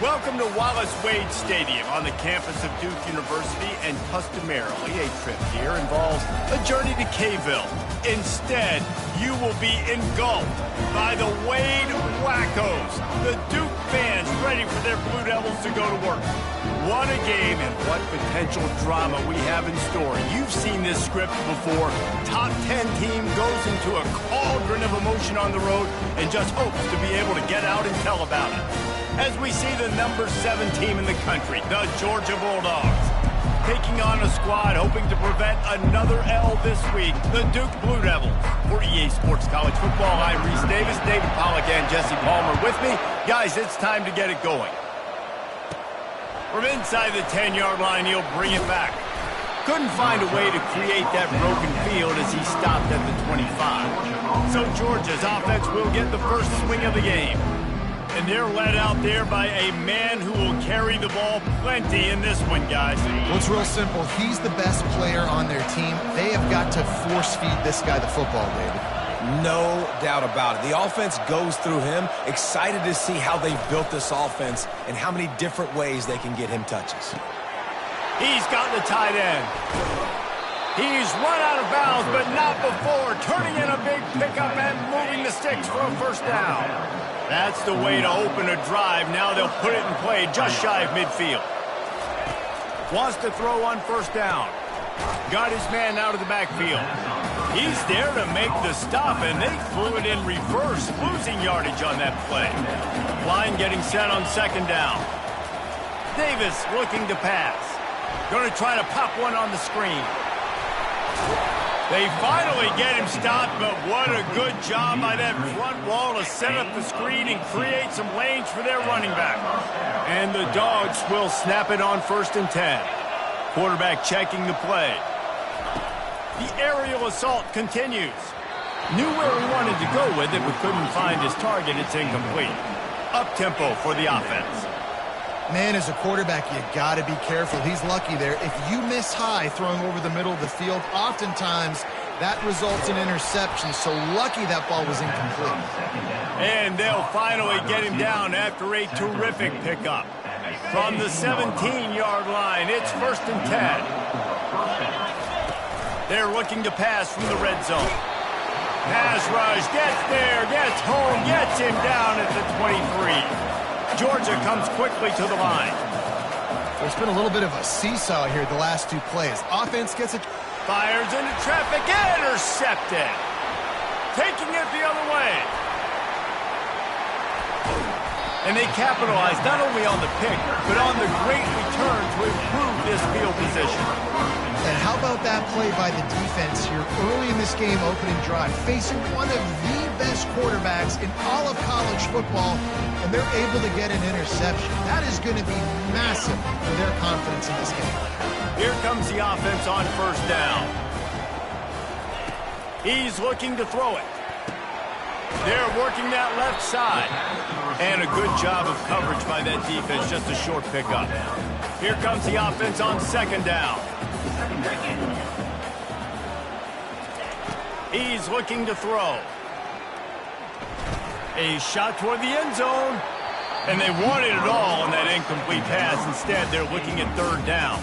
Welcome to Wallace Wade Stadium on the campus of Duke University, and customarily a trip here involves a journey to K-ville. Instead, you will be engulfed by the Wade Wackos, the Duke fans ready for their Blue Devils to go to work. What a game and what potential drama we have in store. You've seen this script before. Top 10 team goes into a cauldron of emotion on the road and just hopes to be able to get out and tell about it. As we see the number 7 team in the country, the Georgia Bulldogs, taking on a squad hoping to prevent another L this week, the Duke Blue Devils. For EA Sports College Football, I'm Reese Davis, David Pollack, and Jesse Palmer with me. Guys, it's time to get it going. From inside the 10-yard line, he'll bring it back. Couldn't find a way to create that broken field as he stopped at the 25. So Georgia's offense will get the first swing of the game. And they're led out there by a man who will carry the ball plenty in this one, guys. Well, it's real simple. He's the best player on their team. They have got to force-feed this guy the football, David. No doubt about it. The offense goes through him. Excited to see how they've built this offense and how many different ways they can get him touches. He's got the tight end. He's run out of bounds, but not before turning in a big pickup and moving the sticks for a first down. That's the way to open a drive. Now they'll put it in play just shy of midfield. Wants to throw on first down. Got his man out of the backfield. He's there to make the stop, and they threw it in reverse, losing yardage on that play. Line getting set on second down. Davis looking to pass. Going to try to pop one on the screen. They finally get him stopped, but what a good job by that front wall to set up the screen and create some lanes for their running back. And the Dogs will snap it on 1st and 10. Quarterback checking the play. The aerial assault continues. Knew where he wanted to go with it, but couldn't find his target. It's incomplete. Up-tempo for the offense. Man, as a quarterback, you got to be careful. He's lucky there. If you miss high throwing over the middle of the field, oftentimes that results in interception. So lucky that ball was incomplete. And they'll finally get him down after a terrific pickup. From the 17-yard line, it's 1st and 10. They're looking to pass from the red zone. Pass rush, gets there, gets home, gets him down at the 23. Georgia comes quickly to the line. There's been a little bit of a seesaw here the last 2 plays. Offense gets it. Fires into traffic, intercepted. Taking it the other way. And they capitalize not only on the pick, but on the great return to improve this field position. And how about that play by the defense here early in this game, opening drive, facing one of the best quarterbacks in all of college football, and they're able to get an interception. That is going to be massive for their confidence in this game. Here comes the offense on first down. He's looking to throw it. They're working that left side. And a good job of coverage by that defense, just a short pickup. Here comes the offense on second down. He's looking to throw. A shot toward the end zone. And they wanted it all on that incomplete pass. Instead, they're looking at third down.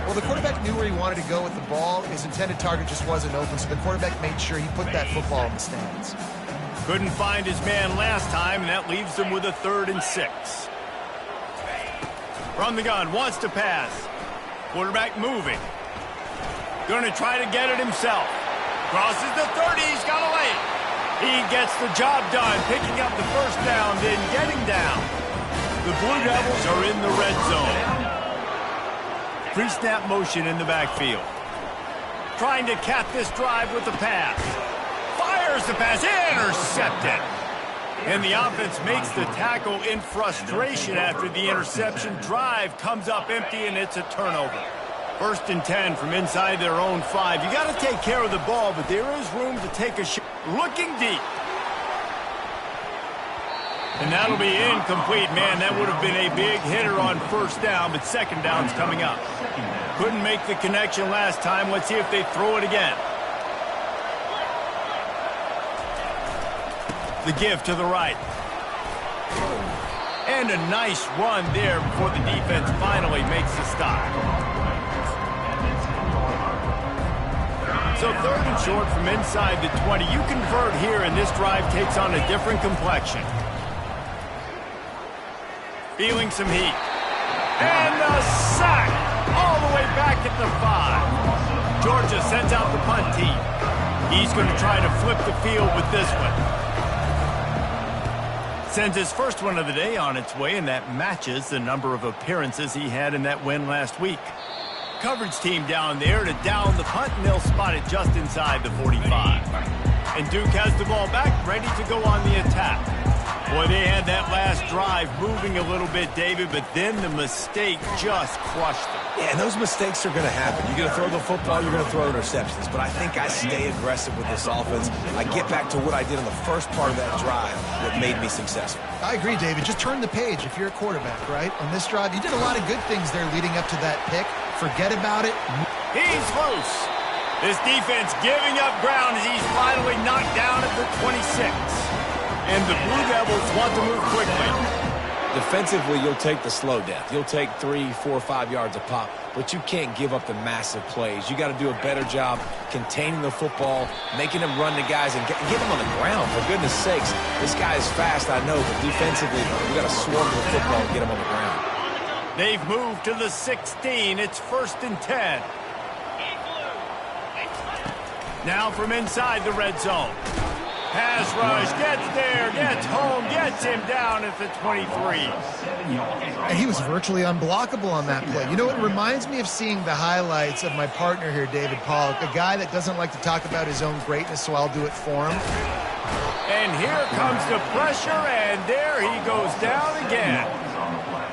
Well, the quarterback knew where he wanted to go with the ball. His intended target just wasn't open, so the quarterback made sure he put that football in the stands. Couldn't find his man last time, and that leaves them with a 3rd and 6. From the gun, wants to pass. Quarterback moving. Going to try to get it himself. Crosses the 30, he's got a lane. He gets the job done, picking up the first down, then getting down. The Blue Devils are in the red zone. Pre-snap motion in the backfield. Trying to cap this drive with the pass. Fires the pass, intercepted. And the offense makes the tackle in frustration after the interception. Drive comes up empty, and it's a turnover. 1st and 10 from inside their own 5. You got to take care of the ball, but there is room to take a shot. Looking deep. And that'll be incomplete. Man, that would have been a big hitter on first down, but second down's coming up. Couldn't make the connection last time. Let's see if they throw it again. The give to the right. And a nice run there before the defense finally makes the stop. So 3rd and short from inside the 20. You convert here, and this drive takes on a different complexion. Feeling some heat. And a sack all the way back at the 5. Georgia sends out the punt team. He's going to try to flip the field with this one. Sends his first one of the day on its way, and that matches the number of appearances he had in that win last week. Coverage team down there to down the punt, and they'll spot it just inside the 45. And Duke has the ball back, ready to go on the attack. Boy, they had that last drive moving a little bit, David, but then the mistake just crushed them. Yeah, and those mistakes are going to happen. You're going to throw the football, you're going to throw interceptions. But I think I stay aggressive with this offense. I get back to what I did on the first part of that drive that made me successful. I agree, David. Just turn the page if you're a quarterback, right? On this drive, you did a lot of good things there leading up to that pick. Forget about it. He's loose. This defense giving up ground as he's finally knocked down at the 26. And the Blue Devils want to move quickly. Defensively, you'll take the slow death. You'll take 3, 4, 5 yards a pop, but you can't give up the massive plays. You got to do a better job containing the football, making them run the guys, and get them on the ground. For goodness sakes, this guy is fast, I know, but defensively, we got to swarm the football and get him on the ground. They've moved to the 16. It's 1st and 10. Now from inside the red zone. Pass rush, gets there, gets home, gets him down at the 23. And he was virtually unblockable on that play. You know, it reminds me of seeing the highlights of my partner here, David Pollock, a guy that doesn't like to talk about his own greatness, so I'll do it for him. And here comes the pressure, and there he goes down again.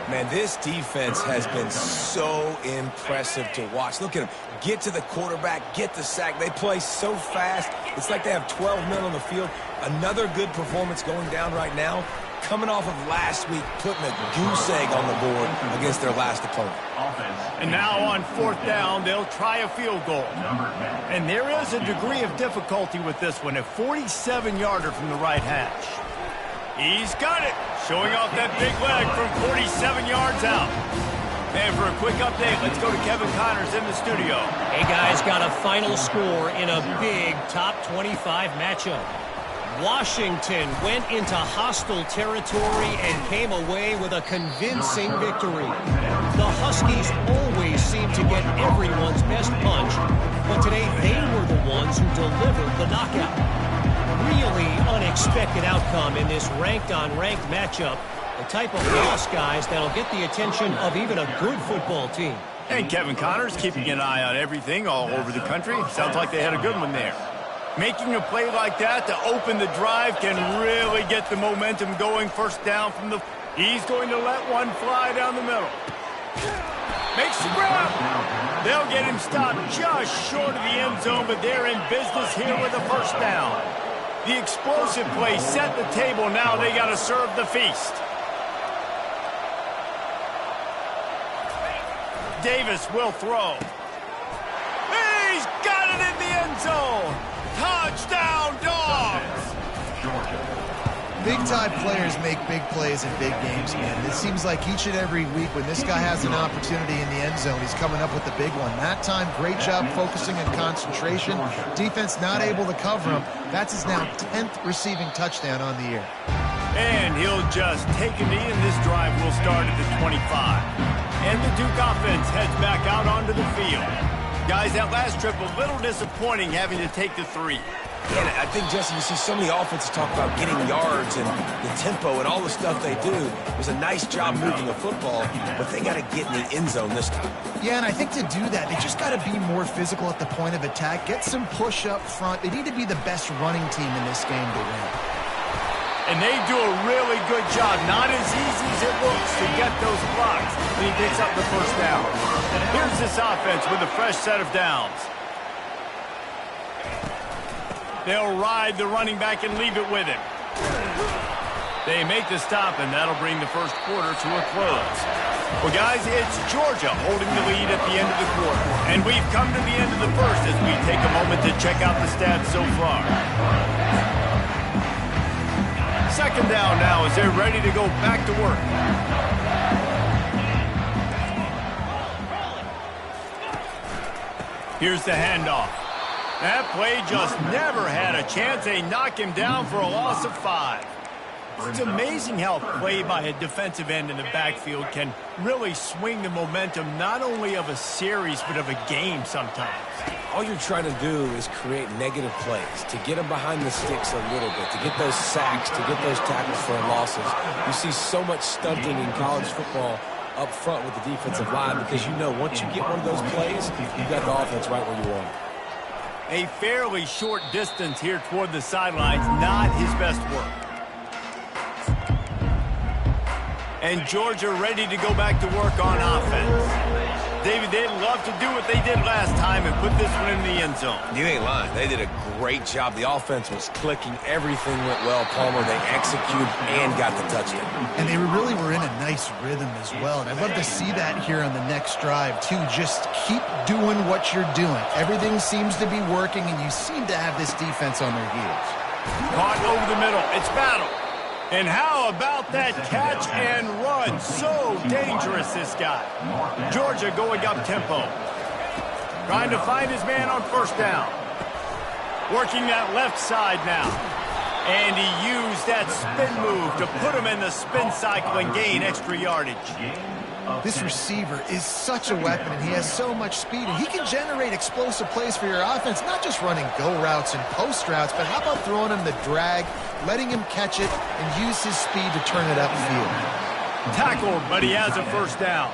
Man, this defense has been so impressive to watch. Look at him. Get to the quarterback, get the sack. They play so fast. It's like they have 12 men on the field. Another good performance going down right now. Coming off of last week, putting a goose egg on the board against their last opponent. And now on 4th down, they'll try a field goal. And there is a degree of difficulty with this one. A 47-yarder from the right hash. He's got it. Showing off that big leg from 47 yards out. And for a quick update, let's go to Kevin Connors in the studio. Hey, guys, got a final score in a big top 25 matchup. Washington went into hostile territory and came away with a convincing victory. The Huskies always seem to get everyone's best punch, but today they were the ones who delivered the knockout. Really unexpected outcome in this ranked-on-ranked matchup. The type of loss, guys, that'll get the attention of even a good football team. And Kevin Connors keeping an eye on everything all over the country. Sounds like they had a good one there. Making a play like that to open the drive can really get the momentum going. 1st down from the... He's going to let one fly down the middle. Makes the grab. They'll get him stopped just short of the end zone, but they're in business here with a 1st down. The explosive play set the table. Now they got to serve the feast. Davis will throw. He's got it in the end zone. Touchdown, Dogs! Big-time players make big plays in big games, man. It seems like each and every week when this guy has an opportunity in the end zone, he's coming up with the big one. That time, great job focusing and concentration. Defense not able to cover him. That's his now 10th receiving touchdown on the year. And he'll just take a knee, and this drive will start at the 25. And the Duke offense heads back out onto the field. Guys, that last trip a little disappointing having to take the 3. And I think, Jesse, you see so many offenses talk about getting yards and the tempo and all the stuff they do. It was a nice job moving the football, but they got to get in the end zone this time. Yeah, and I think to do that, they just got to be more physical at the point of attack, get some push up front. They need to be the best running team in this game to win. And they do a really good job. Not as easy as it looks to get those blocks. And he picks up the 1st down. Here's this offense with a fresh set of downs. They'll ride the running back and leave it with him. They make the stop, and that'll bring the 1st quarter to a close. Well, guys, it's Georgia holding the lead at the end of the quarter. And we've come to the end of the 1st as we take a moment to check out the stats so far. Second down now as they're ready to go back to work. Here's the handoff. That play just never had a chance. They knock him down for a loss of 5. It's amazing how play by a defensive end in the backfield can really swing the momentum not only of a series but of a game sometimes. All you're trying to do is create negative plays, to get them behind the sticks a little bit, to get those sacks, to get those tackles for losses. You see so much stunting in college football up front with the defensive line because you know once you get one of those plays, you've got the offense right where you want it. A fairly short distance here toward the sidelines, not his best work. And Georgia ready to go back to work on offense. David, they'd love to do what they did last time and put this one in the end zone. You ain't lying. They did a great job. The offense was clicking. Everything went well. Palmer, they executed and got the touchdown. And they really were in a nice rhythm as well. And I'd love to see that here on the next drive, too. Just keep doing what you're doing. Everything seems to be working, and you seem to have this defense on their heels. Caught over the middle. It's battle. And how about that catch and run? So dangerous, this guy. Georgia going up tempo. Trying to find his man on first down. Working that left side now. And he used that spin move to put him in the spin cycle and gain extra yardage. This receiver is such a weapon, and he has so much speed, and he can generate explosive plays for your offense, not just running go routes and post routes, but how about throwing him the drag, letting him catch it, and use his speed to turn it upfield. Tackled, but he has a first down.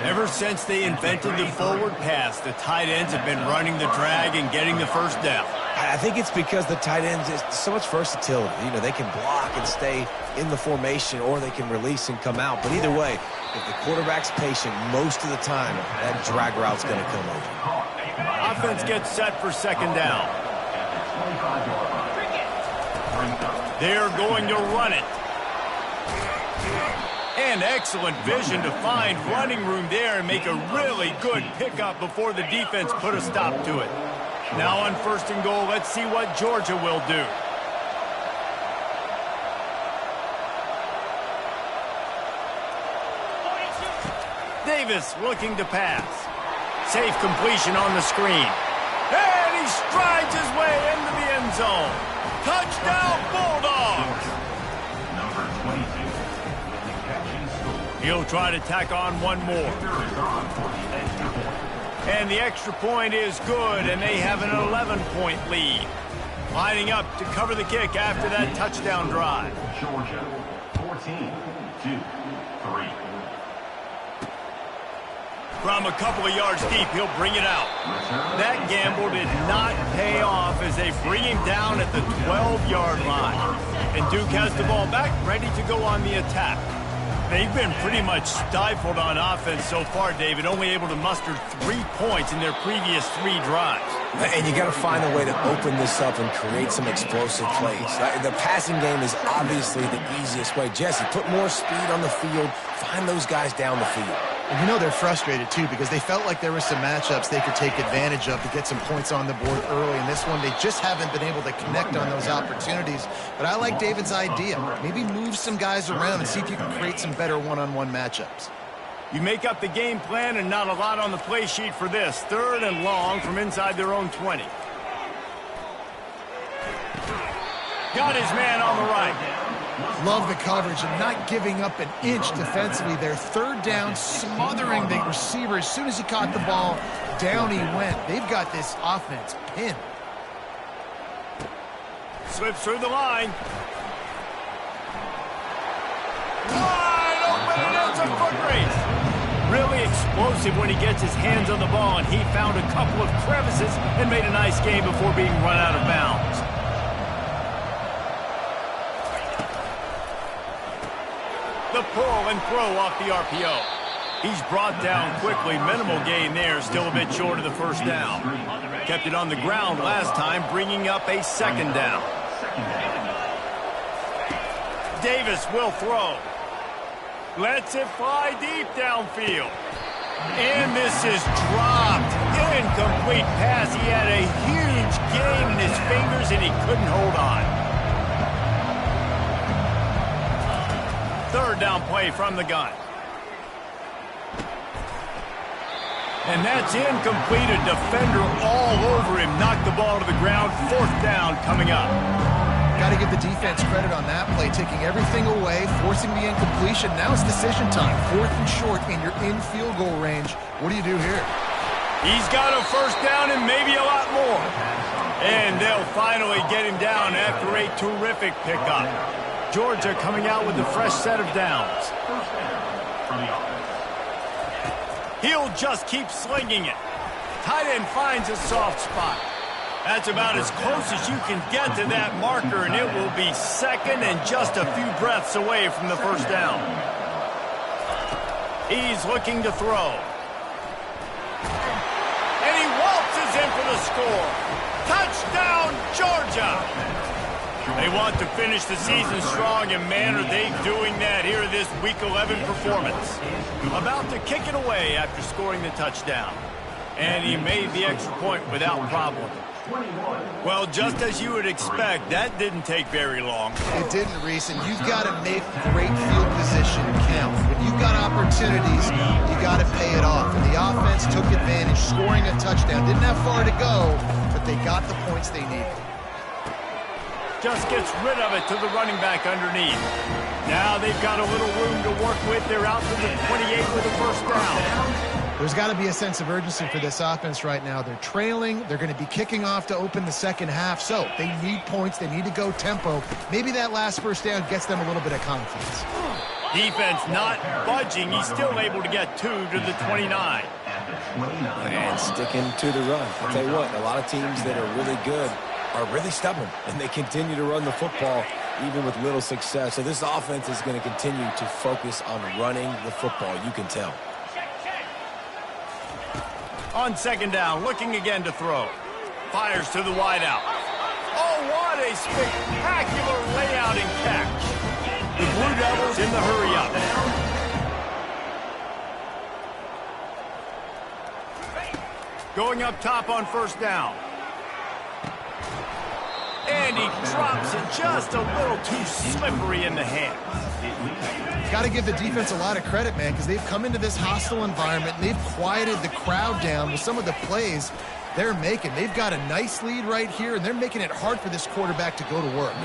Ever since they invented the forward pass, the tight ends have been running the drag and getting the first down. I think it's because the tight ends is so much versatility. You know, they can block and stay in the formation, or they can release and come out. But either way, if the quarterback's patient, most of the time, that drag route's going to come over. Offense gets set for second down. They're going to run it. And excellent vision to find running room there and make a really good pickup before the defense put a stop to it. Now on first and goal, let's see what Georgia will do. Davis looking to pass. Safe completion on the screen. And he strides his way into the end zone. Touchdown, Bulldogs! He'll try to tack on one more. And the extra point is good, and they have an 11-point lead. Lining up to cover the kick after that touchdown drive. Georgia, 14-2-3. From a couple of yards deep, he'll bring it out. That gamble did not pay off as they bring him down at the 12-yard line. And Duke has the ball back, ready to go on the attack. They've been pretty much stifled on offense so far, David, only able to muster 3 points in their previous 3 drives. And you got to find a way to open this up and create some explosive plays. The passing game is obviously the easiest way. Jesse, put more speed on the field, find those guys down the field. And you know they're frustrated, too, because they felt like there were some matchups they could take advantage of to get some points on the board early. In this one, they just haven't been able to connect on those opportunities. But I like David's idea. Maybe move some guys around and see if you can create some better one-on-one matchups. You make up the game plan and not a lot on the play sheet for this. Third and long from inside their own 20. Got his man on the right. Love the coverage and not giving up an inch defensively. Their third down, smothering the receiver. As soon as he caught the ball, down he went. They've got this offense pinned. Slips through the line. Wide open, and it's a foot race. Really explosive when he gets his hands on the ball, and he found a couple of crevices and made a nice game before being run out of bounds. The pull and throw off the RPO. He's brought down quickly. Minimal gain there. Still a bit short of the first down. Kept it on the ground last time, bringing up a second down. Davis will throw. Lets it fly deep downfield. And this is dropped. Incomplete pass. He had a huge gain in his fingers, and he couldn't hold on. third down play from the gun. And that's incomplete. A defender all over him. Knocked the ball to the ground. Fourth down coming up. Got to give the defense credit on that play, taking everything away, forcing the incompletion. Now it's decision time. Fourth and short, and you're in field goal range. What do you do here? He's got a first down and maybe a lot more. And they'll finally get him down after a terrific pickup. Georgia coming out with a fresh set of downs. He'll just keep slinging it. Tight end finds a soft spot. That's about as close as you can get to that marker, and it will be second and just a few breaths away from the first down. He's looking to throw. And he waltzes in for the score. Touchdown, Georgia! They want to finish the season strong, and man, are they doing that here in this Week 11 performance. About to kick it away after scoring the touchdown. And he made the extra point without problem. Well, just as you would expect, that didn't take very long. It didn't, Reese, and you've got to make great field position count. When you've got opportunities, you got to pay it off. And the offense took advantage, scoring a touchdown. Didn't have far to go, but they got the points they needed. Just gets rid of it to the running back underneath. Now they've got a little room to work with. They're out to the 28 with a first down. There's got to be a sense of urgency for this offense right now. They're trailing. They're going to be kicking off to open the second half. So they need points. They need to go tempo. Maybe that last first down gets them a little bit of confidence. Defense not budging. He's still able to get 2 to the 29. And sticking to the run. I'll tell you what, a lot of teams that are really good are really stubborn, and they continue to run the football even with little success. So this offense is going to continue to focus on running the football. You can tell. On second down, looking again to throw. Fires to the wideout. Oh, what a spectacular layout and catch. The Blue Devils in the hurry-up. Going up top on first down. And he drops it just a little too slippery in the hands. Got to give the defense a lot of credit, man, because they've come into this hostile environment and they've quieted the crowd down with some of the plays they're making. They've got a nice lead right here, and they're making it hard for this quarterback to go to work.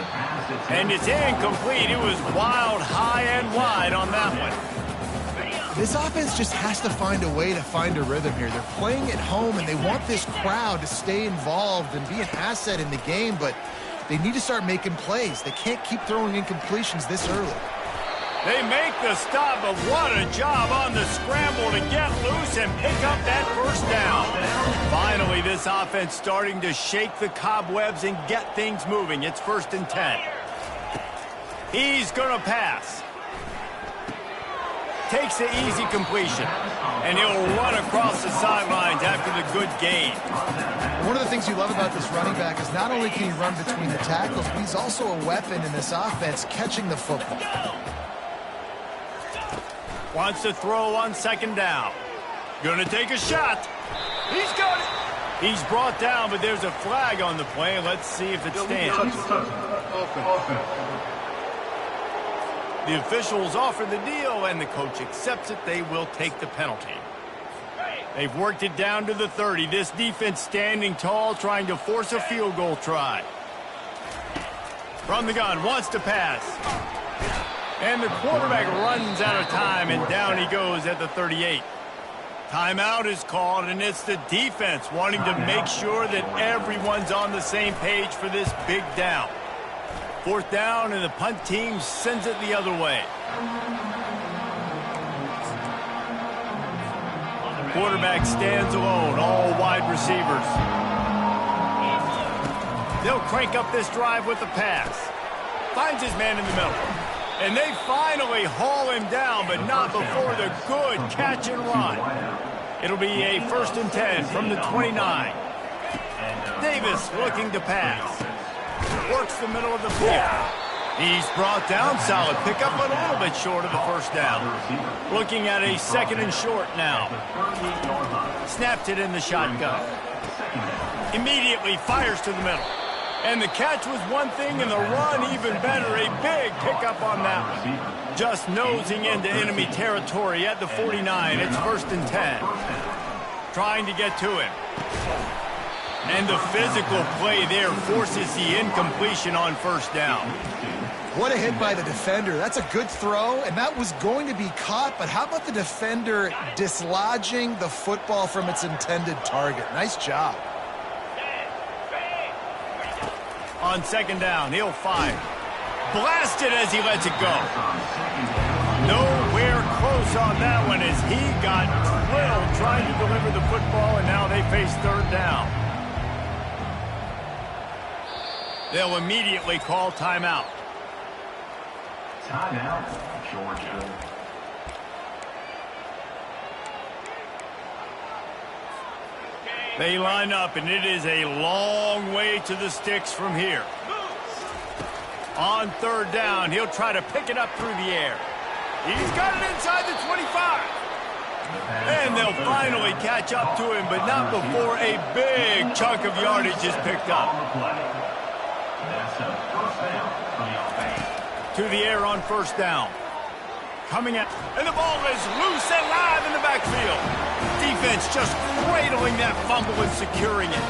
And it's incomplete. It was wild, high and wide on that one. This offense just has to find a way to find a rhythm here. They're playing at home, and they want this crowd to stay involved and be an asset in the game, but they need to start making plays. They can't keep throwing incompletions this early. They make the stop, but what a job on the scramble to get loose and pick up that first down. Finally, this offense starting to shake the cobwebs and get things moving. It's 1st and 10. He's going to pass. Takes the easy completion, and he'll run across the sidelines after the good gain. One of the things you love about this running back is not only can he run between the tackles, but he's also a weapon in this offense catching the football. Wants to throw on second down. Gonna take a shot. He's got it. He's brought down, but there's a flag on the play. Let's see if it stands. The officials offer the deal, and the coach accepts it. They will take the penalty. They've worked it down to the 30. This defense standing tall, trying to force a field goal try. From the gun, wants to pass. And the quarterback runs out of time, and down he goes at the 38. Timeout is called, and it's the defense wanting to make sure that everyone's on the same page for this big down. 4th down, and the punt team sends it the other way. Quarterback stands alone, all wide receivers. They'll crank up this drive with the pass. Finds his man in the middle. And they finally haul him down, but not before the good catch and run. It'll be a 1st and 10 from the 29. Davis looking to pass. Works the middle of the field. He's brought down. Solid pickup, but a little bit short of the first down. Looking at a 2nd and short now. Snapped it in the shotgun. Immediately fires to the middle. And the catch was one thing, and the run even better. A big pickup on that one. Just nosing into enemy territory at the 49. It's 1st and 10. Trying to get to him. And the physical play there forces the incompletion on 1st down. What a hit by the defender. That's a good throw, and that was going to be caught, but how about the defender dislodging the football from its intended target? Nice job. On 2nd down, he'll fire. Blasted as he lets it go. Nowhere close on that one as he got drilled trying to deliver the football, and now they face 3rd down. They'll immediately call timeout. Timeout, Georgia. They line up, and it is a long way to the sticks from here. On 3rd down, he'll try to pick it up through the air. He's got it inside the 25. And they'll finally catch up to him, but not before a big chunk of yardage is picked up. That's a 1st down for the offense. To the air on 1st down. Coming out, and the ball is loose and live in the backfield. Defense just cradling that fumble and securing it.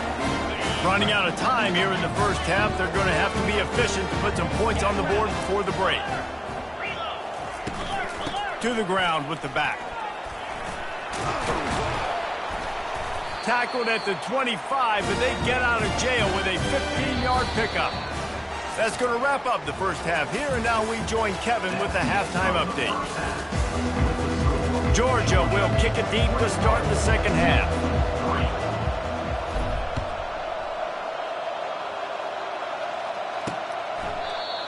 Running out of time here in the 1st half. They're going to have to be efficient to put some points on the board before the break. To the ground with the back. Tackled at the 25, but they get out of jail with a 15-yard pickup. That's going to wrap up the 1st half here, and now we join Kevin with the halftime update. Georgia will kick it deep to start the 2nd half.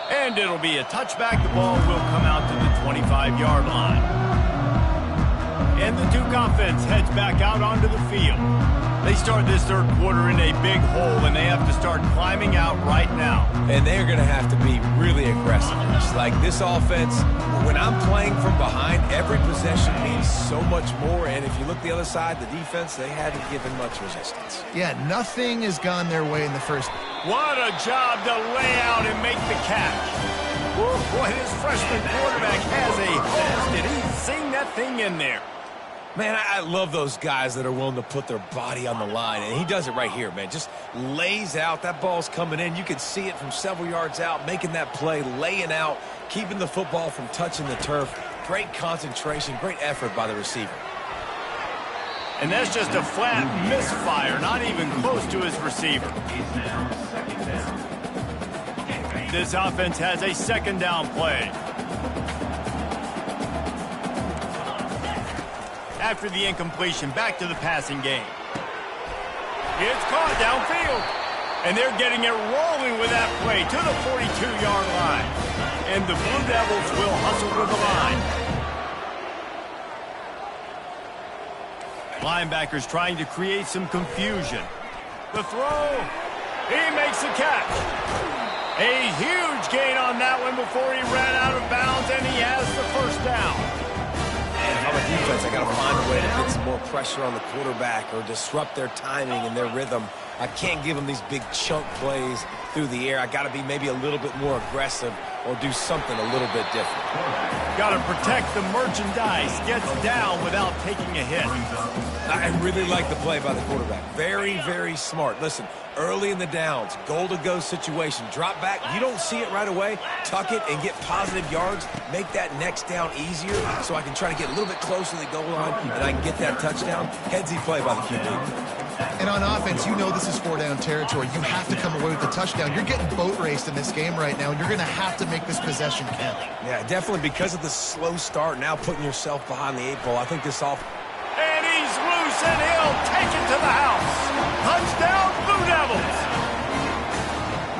And it'll be a touchback. The ball will come out to the 25-yard line. And the Duke offense heads back out onto the field. They start this 3rd quarter in a big hole, and they have to start climbing out right now. And they're going to have to be really aggressive. It's like this offense, when I'm playing from behind, every possession means so much more. And if you look the other side, the defense, they hadn't given much resistance. Yeah, nothing has gone their way in the 1st. What a job to lay out and make the catch. Woo, boy, this freshman quarterback has a host, and he's seen that thing in there. Man, I love those guys that are willing to put their body on the line, and he does it right here, man. Just lays out. That ball's coming in. You can see it from several yards out, making that play, laying out, keeping the football from touching the turf. Great concentration, great effort by the receiver. And that's just a flat misfire, not even close to his receiver. This offense has a 2nd down play. After the incompletion, back to the passing game. It's caught downfield. And they're getting it rolling with that play to the 42-yard line. And the Blue Devils will hustle to the line. Linebackers trying to create some confusion. The throw. He makes the catch. A huge gain on that one before he ran out of bounds, and he has the 1st down. And if I'm a defense, I got to find a way to get some more pressure on the quarterback or disrupt their timing and their rhythm. I can't give them these big chunk plays through the air. I got to be maybe a little bit more aggressive or do something a little bit different. Got to protect the merchandise. Gets down without taking a hit. I really like the play by the quarterback. Very, very smart. Listen, early in the downs, goal-to-go situation, drop back. You don't see it right away. Tuck it and get positive yards. Make that next down easier so I can try to get a little bit closer to the goal line and I can get that touchdown. Headsy play by the QB. And on offense, you know this is 4-down territory. You have to come away with the touchdown. You're getting boat raced in this game right now, and you're going to have to make this possession count. Yeah, definitely because of the slow start, now putting yourself behind the 8 ball. I think this off. And he's loose, and he'll take it to the house. Touchdown, Blue Devils.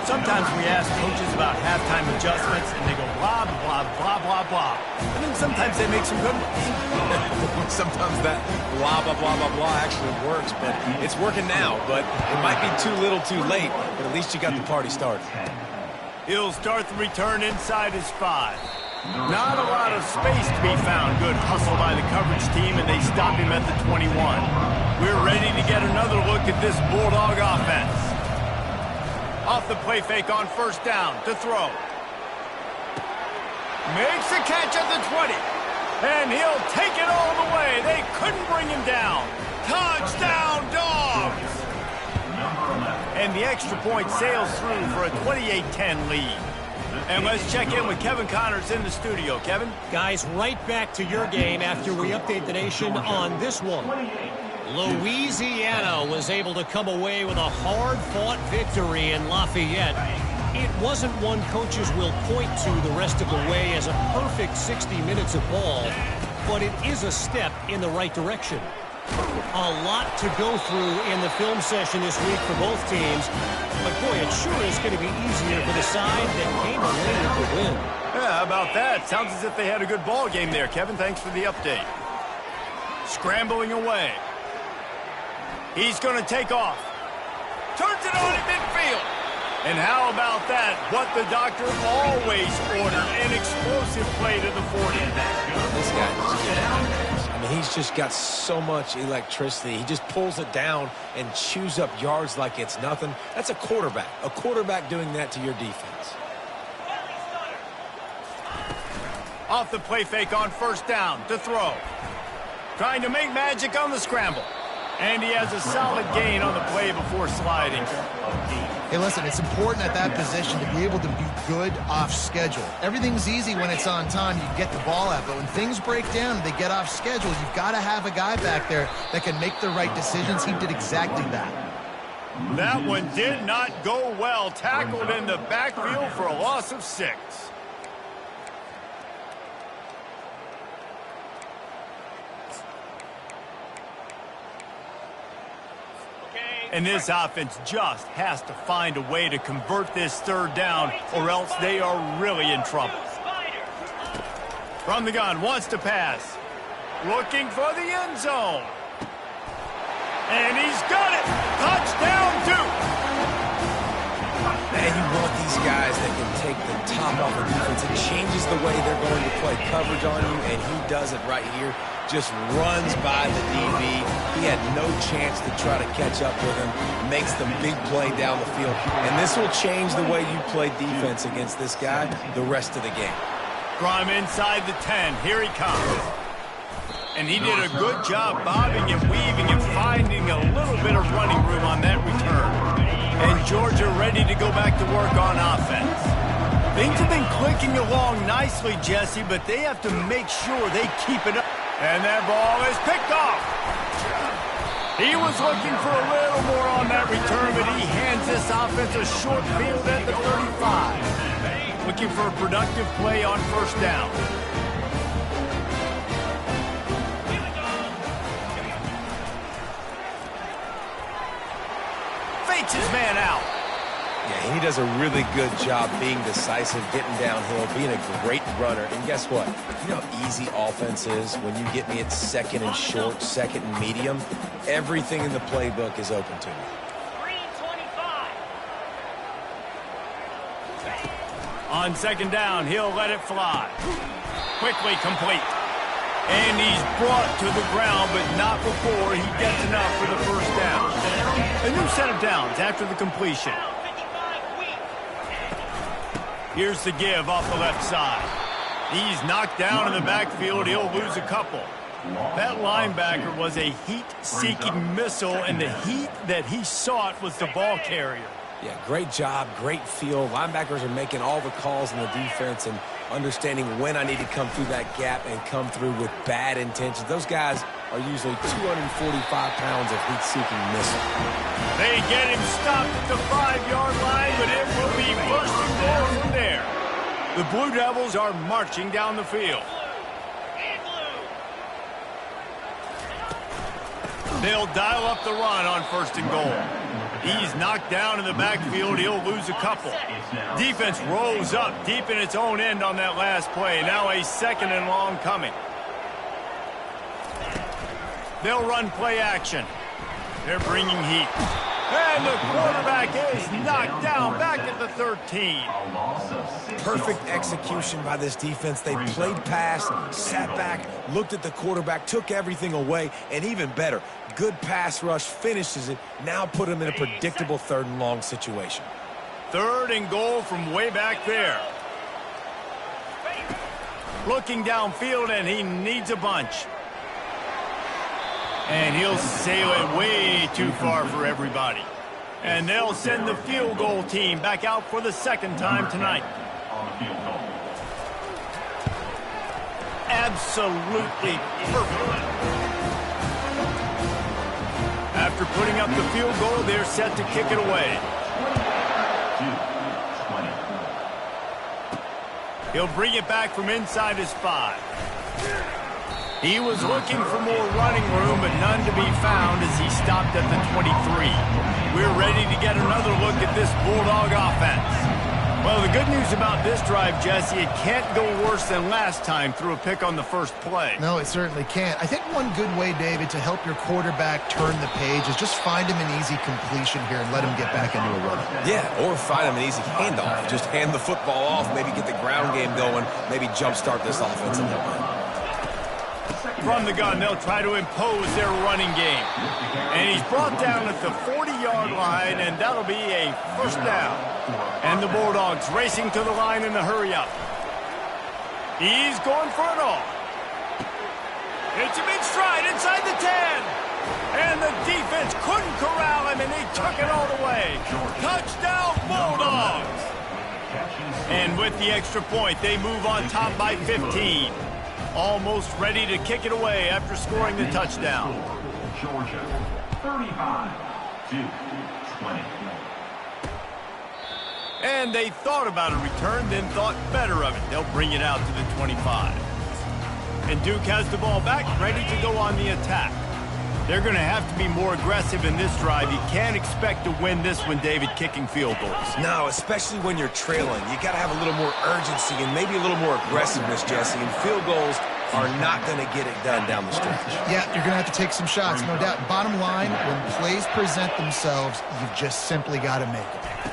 Sometimes we ask coaches about halftime adjustments, and they go blah, blah, blah, blah, blah. And then sometimes they make some good ones. Sometimes that blah, blah, blah, blah, blah actually works, but it's working now. But it might be too little too late, but at least you got the party started. He'll start the return inside his 5. Not a lot of space to be found. Good hustle by the coverage team, and they stop him at the 21. We're ready to get another look at this Bulldog offense. Off the play fake on 1st down to throw. Makes the catch at the 20. And he'll take it all the way. They couldn't bring him down. Touchdown, Dogs! And the extra point sails through for a 28-10 lead. And let's check in with Kevin Connors in the studio. Kevin? Guys, right back to your game after we update the nation on this one. Louisiana was able to come away with a hard-fought victory in Lafayette. It wasn't one coaches will point to the rest of the way as a perfect 60 minutes of ball, but it is a step in the right direction. A lot to go through in the film session this week for both teams, but boy, it sure is going to be easier for the side that came away with the win. Yeah, how about that? Sounds as if they had a good ball game there, Kevin. Thanks for the update. Scrambling away. He's going to take off. Turns it on at midfield. And how about that? What the doctor always ordered, an explosive play to the 40. This guy, I mean, he's just got so much electricity. He just pulls it down and chews up yards like it's nothing. That's a quarterback doing that to your defense. Off the play fake on first down to throw. Trying to make magic on the scramble. And he has a solid gain on the play before sliding. Hey, listen, it's important at that position to be able to be good off schedule. Everything's easy when it's on time. You get the ball out. But when things break down, they get off schedule. You've got to have a guy back there that can make the right decisions. He did exactly that. That one did not go well. Tackled in the backfield for a loss of 6. And this offense just has to find a way to convert this third down, or else they are really in trouble. From the gun, wants to pass. Looking for the end zone. And he's got it. Touchdown, Duke. Man, you want these guys that can take the top off the defense. It changes the way they're going to play coverage on you, and he does it right here. Just runs by the DB. He had no chance to try to catch up with him. Makes the big play down the field. And this will change the way you play defense against this guy the rest of the game. From inside the 10, here he comes. And he did a good job bobbing and weaving and finding a little bit of running room on that return. And Georgia ready to go back to work on offense. Things have been clicking along nicely, Jesse, but they have to make sure they keep it up. And that ball is picked off. He was looking for a little more on that return, but he hands this offense a short field at the 35. Looking for a productive play on first down. Fakes his man out. Yeah, he does a really good job being decisive, getting downhill, being a great runner. And guess what? You know how easy offense is when you get me at second and short, second and medium? Everything in the playbook is open to me. On second down, he'll let it fly. Quickly complete. And he's brought to the ground, but not before he gets enough for the first down. A new set of downs after the completion. Here's the give off the left side. He's knocked down in the backfield. He'll lose a couple. That linebacker was a heat-seeking missile, and the heat that he sought was the ball carrier. Yeah, great job, great feel. Linebackers are making all the calls in the defense and understanding when I need to come through that gap and come through with bad intentions. Those guys are usually 245 pounds of heat-seeking missile. They get him stopped at the 5-yard line, but it will be first and goal from there. The Blue Devils are marching down the field. They'll dial up the run on first and goal. He's knocked down in the backfield. He'll lose a couple. Defense rolls up deep in its own end on that last play. Now a second and long coming. They'll run play action. They're bringing heat. And the quarterback is knocked down back at the 13. Perfect execution by this defense. They played pass, sat back, looked at the quarterback, took everything away, and even better, good pass rush, finishes it, now put him in a predictable third and long situation. Third and goal from way back there. Looking downfield, and he needs a bunch. And he'll sail it way too far for everybody. And they'll send the field goal team back out for the second time tonight. On the field goal. Absolutely perfect. After putting up the field goal, they're set to kick it away. 20. He'll bring it back from inside his 5. He was looking for more running room, but none to be found as he stopped at the 23. We're ready to get another look at this Bulldog offense. Well, the good news about this drive, Jesse, it can't go worse than last time through a pick on the first play. No, it certainly can't. I think one good way, David, to help your quarterback turn the page is just find him an easy completion here and let him get back into a run. Yeah, or find him an easy handoff. Just hand the football off, maybe get the ground game going, maybe jumpstart this offense a little bit. From the gun, they'll try to impose their running game. And he's brought down at the 40-yard line, and that'll be a first down. And the Bulldogs racing to the line in the hurry-up. He's going for it all. It's him in stride inside the 10. And the defense couldn't corral him, and they took it all the way. Touchdown, Bulldogs! And with the extra point, they move on top by 15. Almost ready to kick it away after scoring the touchdown. Georgia, 35-20. And they thought about a return, then thought better of it. They'll bring it out to the 25. And Duke has the ball back, ready to go on the attack. They're going to have to be more aggressive in this drive. You can't expect to win this one, David, kicking field goals. No, especially when you're trailing. You got to have a little more urgency and maybe a little more aggressiveness, Jesse. And field goals are not going to get it done down the stretch. Yeah, you're going to have to take some shots, no doubt. Bottom line, when plays present themselves, you've just simply got to make them.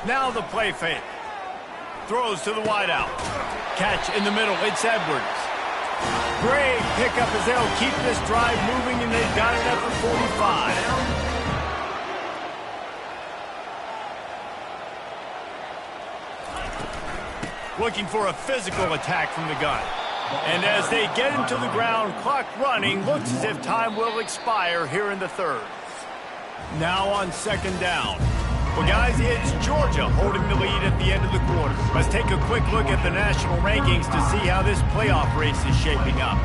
Now the play fake. Throws to the wideout. Catch in the middle. It's Edwards. Great pickup as they'll keep this drive moving, and they've got it up for 45. Looking for a physical attack from the gun. And as they get him to the ground, clock running, looks as if time will expire here in the third. Now on second down. Well, guys, it's Georgia holding the lead at the end of the quarter. Let's take a quick look at the national rankings to see how this playoff race is shaping up.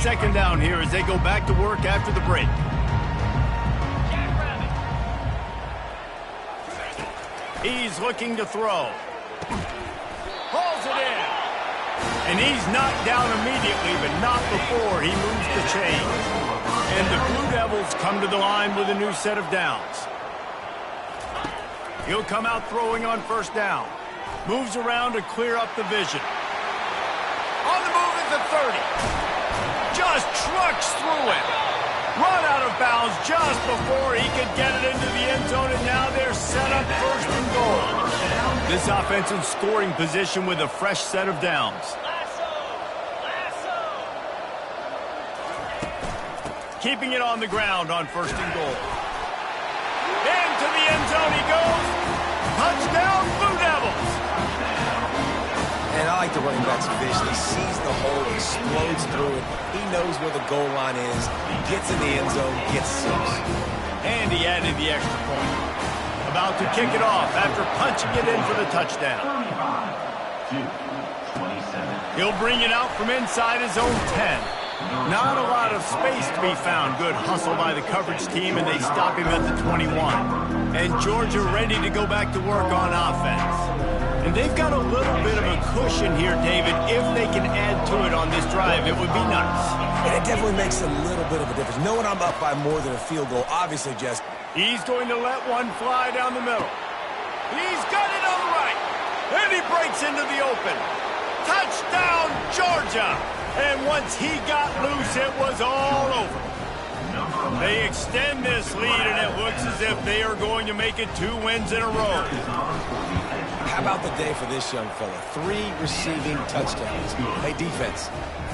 Second down here as they go back to work after the break. He's looking to throw. Hauls it in. And he's knocked down immediately, but not before he moves the chains. And the Blue Devils come to the line with a new set of downs. He'll come out throwing on first down. Moves around to clear up the vision. On the move at the 30. Just trucks through it. Run out of bounds just before he could get it into the end zone, and now they're set up first and goal. This offense in scoring position with a fresh set of downs. Keeping it on the ground on first and goal. Into the end zone he goes. Touchdown, Blue Devils. And I like the running back's vision. He sees the hole, explodes through it. He knows where the goal line is. He gets in the end zone, gets 6. And he added the extra point. About to kick it off after punching it in for the touchdown. 35-27. He'll bring it out from inside his own 10. Not a lot of space to be found. Good hustle by the coverage team, and they stop him at the 21. And Georgia ready to go back to work on offense. And they've got a little bit of a cushion here, David. If they can add to it on this drive, it would be nice. And it definitely makes a little bit of a difference. Knowing I'm up by more than a field goal, obviously, Jess. He's going to let one fly down the middle. He's got it on the right. And he breaks into the open. Touchdown, Georgia! And once he got loose, it was all over. They extend this lead, and it looks as if they are going to make it 2 wins in a row. How about the day for this young fella? 3 receiving touchdowns. Hey, defense,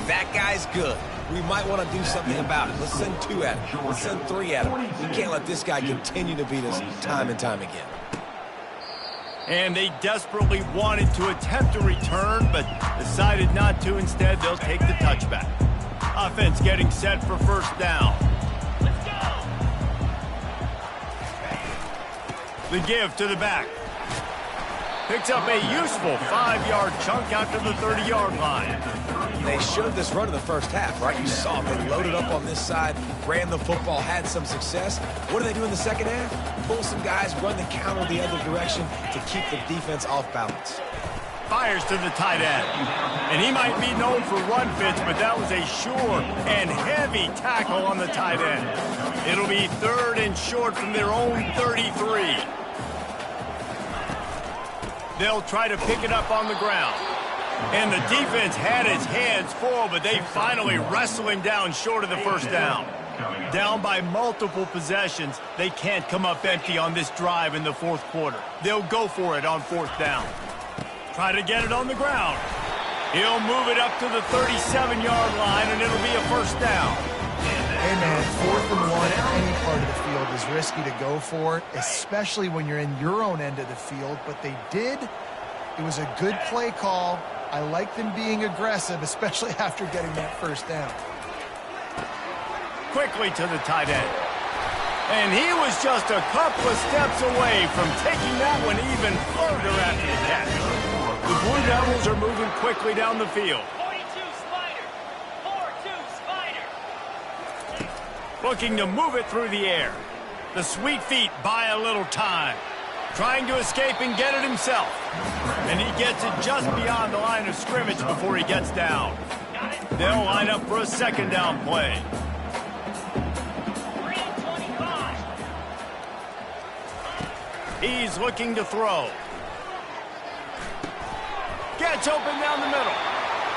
that guy's good. We might want to do something about it. Let's send 2 at him. Let's send 3 at him. We can't let this guy continue to beat us time and time again. And they desperately wanted to attempt a return, but decided not to. Instead, they'll take the touchback. Offense getting set for first down. Let's go. The give to the back. Picks up a useful 5-yard chunk out to the 30-yard line. They showed this run in the first half, right? You saw it. They loaded up on this side, ran the football, had some success. What do they do in the second half? Pull some guys, run the counter the other direction to keep the defense off balance. Fires to the tight end. And he might be known for run fits, but that was a sure and heavy tackle on the tight end. It'll be 3rd and short from their own 33. They'll try to pick it up on the ground. And the defense had his hands full, but they finally wrestle him down short of the first down. Down by multiple possessions, they can't come up empty on this drive in the 4th quarter. They'll go for it on 4th down. Try to get it on the ground. He'll move it up to the 37-yard line, and it'll be a first down. Hey, man, 4th and 1 at any part of the field is risky to go for it, especially when you're in your own end of the field. But they did. It was a good play call. I like them being aggressive, especially after getting that first down. Quickly to the tight end. And he was just a couple of steps away from taking that one even further after the catch. The Blue Devils are moving quickly down the field. 42 Spider. 4-2 Spider. Looking to move it through the air. The sweet feet buy a little time. Trying to escape and get it himself. And he gets it just beyond the line of scrimmage before he gets down. They'll line up for a 2nd down play. 3-25. He's looking to throw. Gets open down the middle.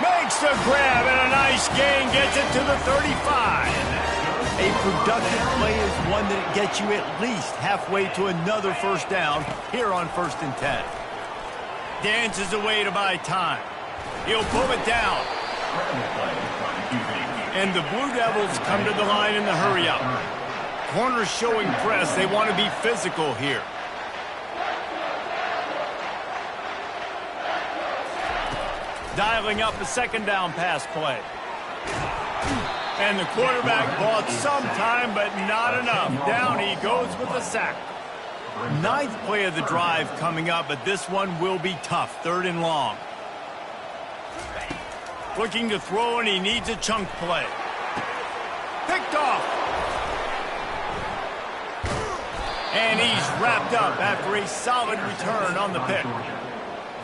Makes the grab and a nice gain. Gets it to the 35. A productive play is one that gets you at least halfway to another first down here on 1st and 10. Dances away to buy time. He'll pull it down. And the Blue Devils come to the line in the hurry-up. Corners showing press. They want to be physical here. Dialing up a 2nd down pass play. And the quarterback bought some time, but not enough. Down he goes with the sack. 9th play of the drive coming up, but this one will be tough. 3rd and long. Looking to throw, and he needs a chunk play. Picked off. And he's wrapped up after a solid return on the pick.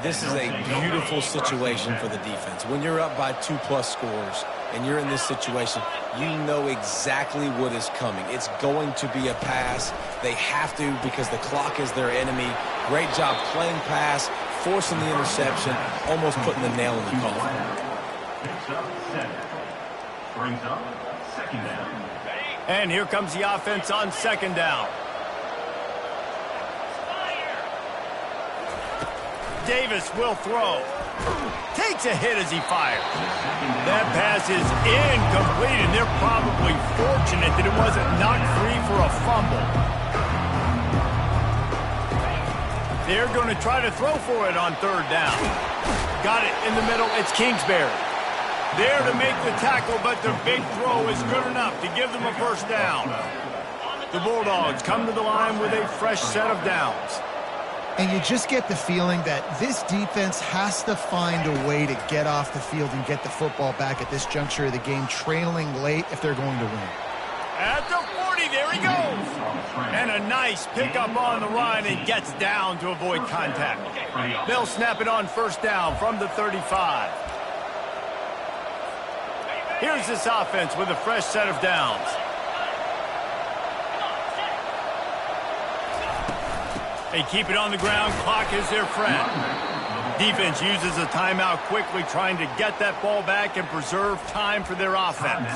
This is a beautiful situation for the defense. When you're up by 2+ scores and you're in this situation, you know exactly what is coming. It's going to be a pass. They have to because the clock is their enemy. Great job playing pass, forcing the interception, almost putting the nail in the coffin. Picks up 7. Brings up 2nd down. And here comes the offense on 2nd down. Davis will throw. Takes a hit as he fires. That pass is incomplete, and they're probably fortunate that it wasn't knocked free for a fumble. They're going to try to throw for it on 3rd down. Got it in the middle. It's Kingsbury. There to make the tackle, but their big throw is good enough to give them a first down. The Bulldogs come to the line with a fresh set of downs. And you just get the feeling that this defense has to find a way to get off the field and get the football back at this juncture of the game, trailing late if they're going to win. At the 40, there he goes. And a nice pickup on the run and gets down to avoid contact. They'll snap it on 1st down from the 35. Here's this offense with a fresh set of downs. They keep it on the ground. Clock is their friend. Defense uses a timeout quickly, trying to get that ball back and preserve time for their offense.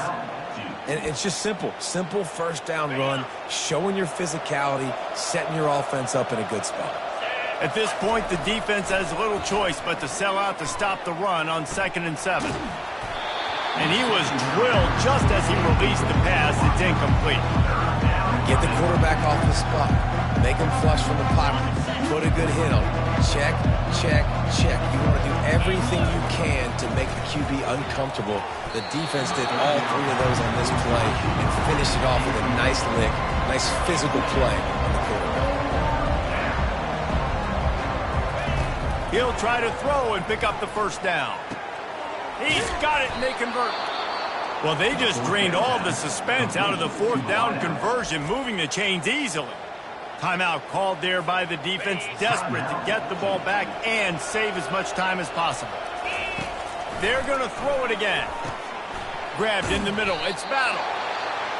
And it's just simple. Simple 1st down run, showing your physicality, setting your offense up in a good spot. At this point, the defense has little choice but to sell out to stop the run on 2nd and 7. And he was drilled just as he released the pass. It's incomplete. Get the quarterback off the spot. Make him flush from the pocket. Put a good hit on him. Check, check, check. You want to do everything you can to make the QB uncomfortable. The defense did all 3 of those on this play and finished it off with a nice lick, nice physical play on the quarterback. He'll try to throw and pick up the first down. He's got it, and they convert. Well, they just drained all the suspense out of the 4th down conversion, moving the chains easily. Timeout called there by the defense, desperate to get the ball back and save as much time as possible. They're going to throw it again. Grabbed in the middle. It's Battle.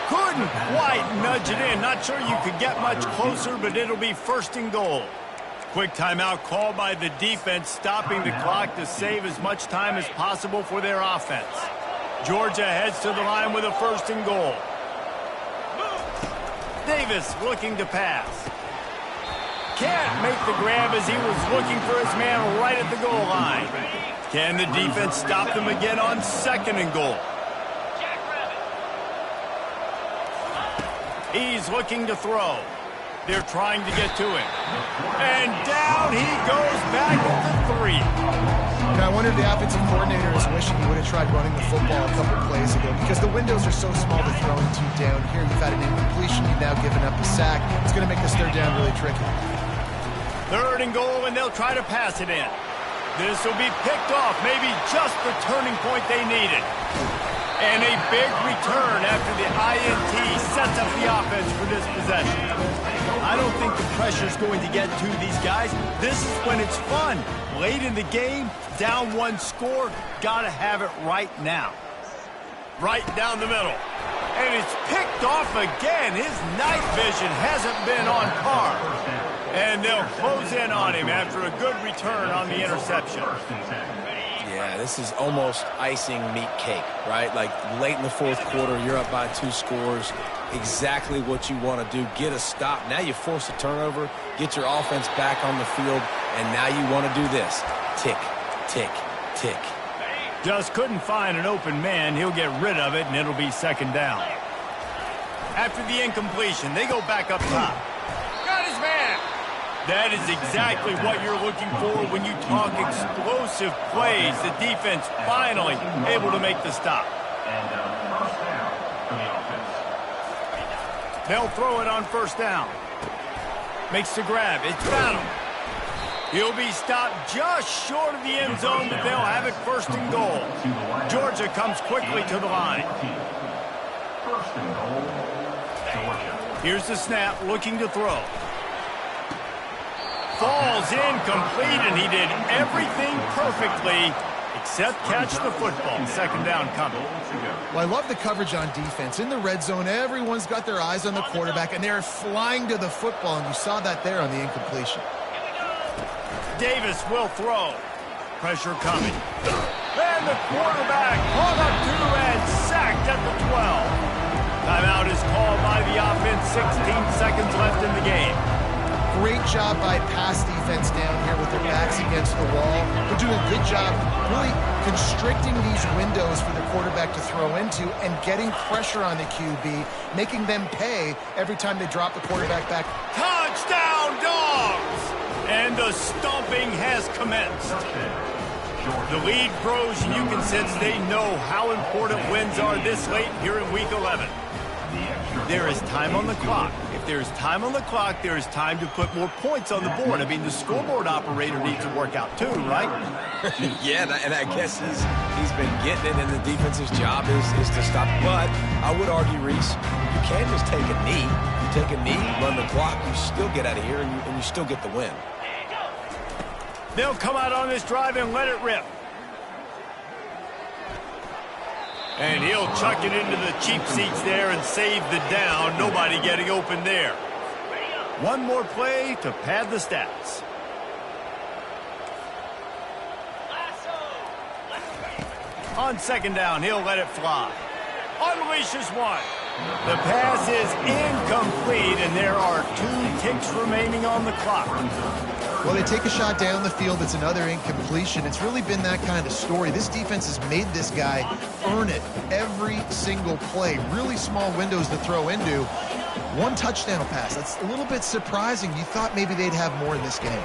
Couldn't quite nudge it in. Not sure you could get much closer, but it'll be 1st and goal. Quick timeout called by the defense, stopping the clock to save as much time as possible for their offense. Georgia heads to the line with a 1st and goal. Davis looking to pass. Can't make the grab as he was looking for his man right at the goal line. Can the defense stop them again on 2nd and goal? He's looking to throw. They're trying to get to him. And down he goes back at the 3. Now, I wonder if the offensive coordinator is wishing he would have tried running the football a couple plays ago because the windows are so small to throw into down here. You've had an incompletion. You've now given up a sack. It's going to make this 3rd down really tricky. 3rd and goal, and they'll try to pass it in. This will be picked off, maybe just the turning point they needed. And a big return after the INT sets up the offense for this possession. I don't think the pressure's going to get to these guys. This is when it's fun. Late in the game, down 1 score, gotta have it right now. Right down the middle. And it's picked off again. His night vision hasn't been on par. And they'll close in on him after a good return on the interception. Yeah, this is almost icing meat cake, right? Like late in the 4th quarter, you're up by 2 scores. Exactly what you want to do. Get a stop. Now you force a turnover, get your offense back on the field, and now you want to do this. Tick, tick, tick. Just couldn't find an open man. He'll get rid of it, and it'll be 2nd down. After the incompletion, they go back up top. Got his man. That is exactly what you're looking for when you talk explosive plays. The defense finally able to make the stop. And 1st down for the offense. They'll throw it on 1st down. Makes the grab. It's Battle. He'll be stopped just short of the end zone, but they'll have it 1st and goal. Georgia comes quickly to the line. 1st and goal, Georgia. Here's the snap, looking to throw. Falls incomplete, and he did everything perfectly except catch the football. 2nd down coming. Well, I love the coverage on defense. In the red zone, everyone's got their eyes on the quarterback, and they're flying to the football, and you saw that there on the incompletion. Davis will throw. Pressure coming. And the quarterback caught up to and sacked at the 12. Timeout is called by the offense. 16 seconds left in the game. Great job by pass defense down here with their backs against the wall. They're doing a good job really constricting these windows for the quarterback to throw into and getting pressure on the QB, making them pay every time they drop the quarterback back. Touchdown, Dogs! And the stomping has commenced. The lead grows, and you can sense they know how important wins are this late here in Week 11. There is time on the clock. If there's time on the clock, there is time to put more points on the board. I mean, the scoreboard operator needs to work out too, right? Yeah, and I guess he's been getting it, and the defense's job is to stop. But I would argue, Reese, you can't just take a knee. You take a knee, you run the clock, you still get out of here, and you still get the win. They'll come out on this drive and let it rip. And he'll chuck it into the cheap seats there and save the down. Nobody getting open there. One more play to pad the stats. On 2nd down, he'll let it fly. Unleashes one. The pass is incomplete, and there are 2 ticks remaining on the clock. Well, they take a shot down the field. It's another incompletion. It's really been that kind of story. This defense has made this guy earn it every single play. Really small windows to throw into. One touchdown pass. That's a little bit surprising. You thought maybe they'd have more in this game.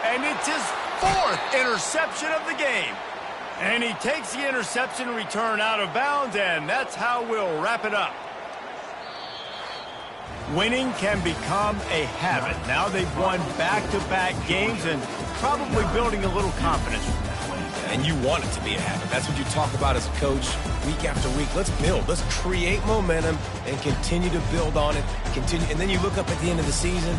And it's his 4th interception of the game. And he takes the interception return out of bounds, and that's how we'll wrap it up. Winning can become a habit. Now they've won back-to-back games and probably building a little confidence. And you want it to be a habit. That's what you talk about as a coach week after week. Let's build. Let's create momentum and continue to build on it. And then you look up at the end of the season.